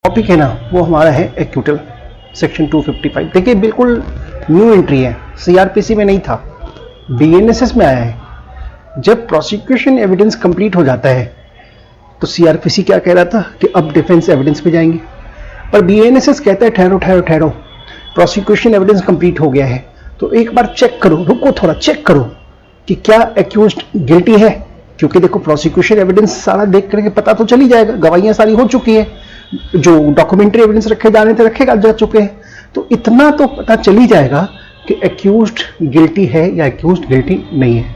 Topic है ना वो हमारा है एक्यूटल सेक्शन 255। देखिए बिल्कुल न्यू एंट्री है, सीआरपीसी में नहीं था, बीएनएसएस में आया है। जब प्रोसिक्यूशन एविडेंस कंप्लीट हो जाता है तो सीआरपीसी क्या कह रहा था कि अब डिफेंस एविडेंस पे जाएंगे, पर बीएनएसएस कहता है ठहरो ठहरो ठहरो, प्रोसिक्यूशन एविडेंस कंप्लीट हो गया है तो एक बार चेक करो, रुको थोड़ा चेक करो कि क्या एक्यूज्ड गिल्टी है। क्योंकि देखो प्रोसिक्यूशन एविडेंस सारा देख करके पता तो चल ही जाएगा, गवाहियां सारी हो चुकी है, जो डॉक्यूमेंट्री एविडेंस रखे जाने थे रखे जा चुके हैं, तो इतना तो पता चल ही जाएगा कि एक्यूज्ड गिल्टी है या एक्यूज्ड गिल्टी नहीं है।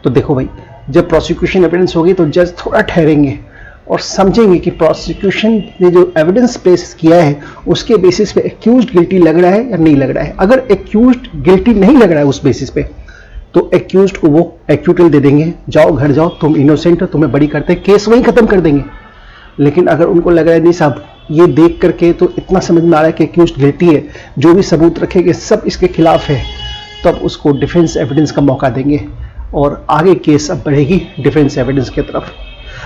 तो देखो भाई, जब प्रोसिक्यूशन एविडेंस होगी तो जज थोड़ा ठहरेंगे और समझेंगे कि प्रोसिक्यूशन ने जो एविडेंस पेश किया है उसके बेसिस पे एक्यूज्ड गिल्टी लग रहा है या नहीं लग रहा है। अगर एक्यूज्ड गिल्टी नहीं लग रहा है उस बेसिस पे तो एक्यूज्ड को वो एक्यूटल दे देंगे, जाओ घर जाओ, तुम इनोसेंट हो, तुम्हें बरी करते हैं, केस वहीं खत्म कर देंगे। लेकिन अगर उनको लग रहा है नहीं साहब, ये देख करके तो इतना समझ में आ रहा है कि एक्यूज्ड गिल्टी है, जो भी सबूत रखेंगे सब इसके खिलाफ है, तब उसको डिफेंस एविडेंस का मौका देंगे और आगे केस अब बढ़ेगी डिफेंस एविडेंस की तरफ।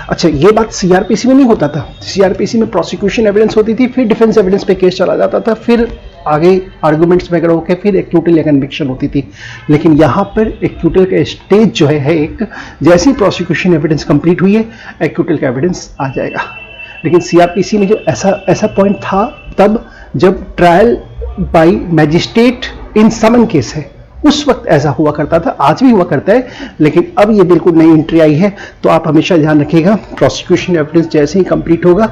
अच्छा, ये बात सीआरपीसी में नहीं होता था। सीआरपीसी में प्रोसिक्यूशन एविडेंस होती थी, फिर डिफेंस एविडेंस पे केस चला जाता था, फिर आगे आर्गुमेंट्स वगैरह होकर फिर एक्यूटल या कन्विक्शन होती थी। लेकिन यहाँ पर एक्यूटल का स्टेज जो है एक, जैसी प्रोसिक्यूशन एविडेंस कंप्लीट हुई है एक्यूटल का एविडेंस आ जाएगा। लेकिन सीआरपीसी में जो ऐसा पॉइंट था तब जब trial by magistrate in summons case है, उस वक्त ऐसा हुआ करता था, आज भी हुआ करता है, लेकिन अब ये बिल्कुल नई एंट्री आई है। तो आप हमेशा ध्यान रखिएगा, प्रोसिक्यूशन एविडेंस जैसे ही कंप्लीट होगा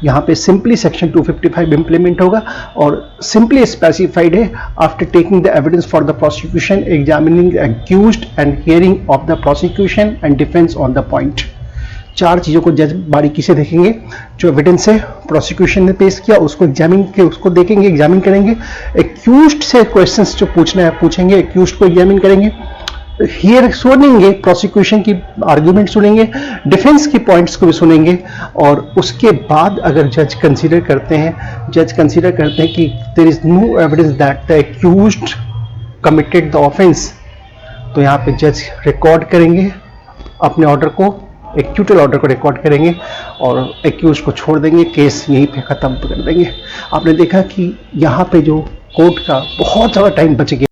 यहाँ पे सिंपली सेक्शन 255 इंप्लीमेंट होगा और सिंपली स्पेसिफाइड है, after taking the evidence for the prosecution, examining accused and hearing of the prosecution and defence on the point. चार चीज़ों को जज बारीकी से देखेंगे। जो एविडेंस है प्रोसिक्यूशन ने पेश किया उसको उसको देखेंगे, एग्जामिन करेंगे, एक्यूज्ड से क्वेश्चंस जो पूछना है पूछेंगे, एक्यूज्ड को एग्जामिन करेंगे, हियर सुनेंगे, प्रोसिक्यूशन की आर्ग्यूमेंट सुनेंगे, डिफेंस की पॉइंट्स को भी सुनेंगे, और उसके बाद अगर जज कंसीडर करते हैं कि there is no evidence that the accused committed the offence, तो यहाँ पे जज रिकॉर्ड करेंगे अपने ऑर्डर को, एक्यूटल ऑर्डर को रिकॉर्ड करेंगे और एक्यूज को छोड़ देंगे, केस यहीं पे खत्म कर देंगे। आपने देखा कि यहाँ पे जो कोर्ट का बहुत ज़्यादा टाइम बच गया।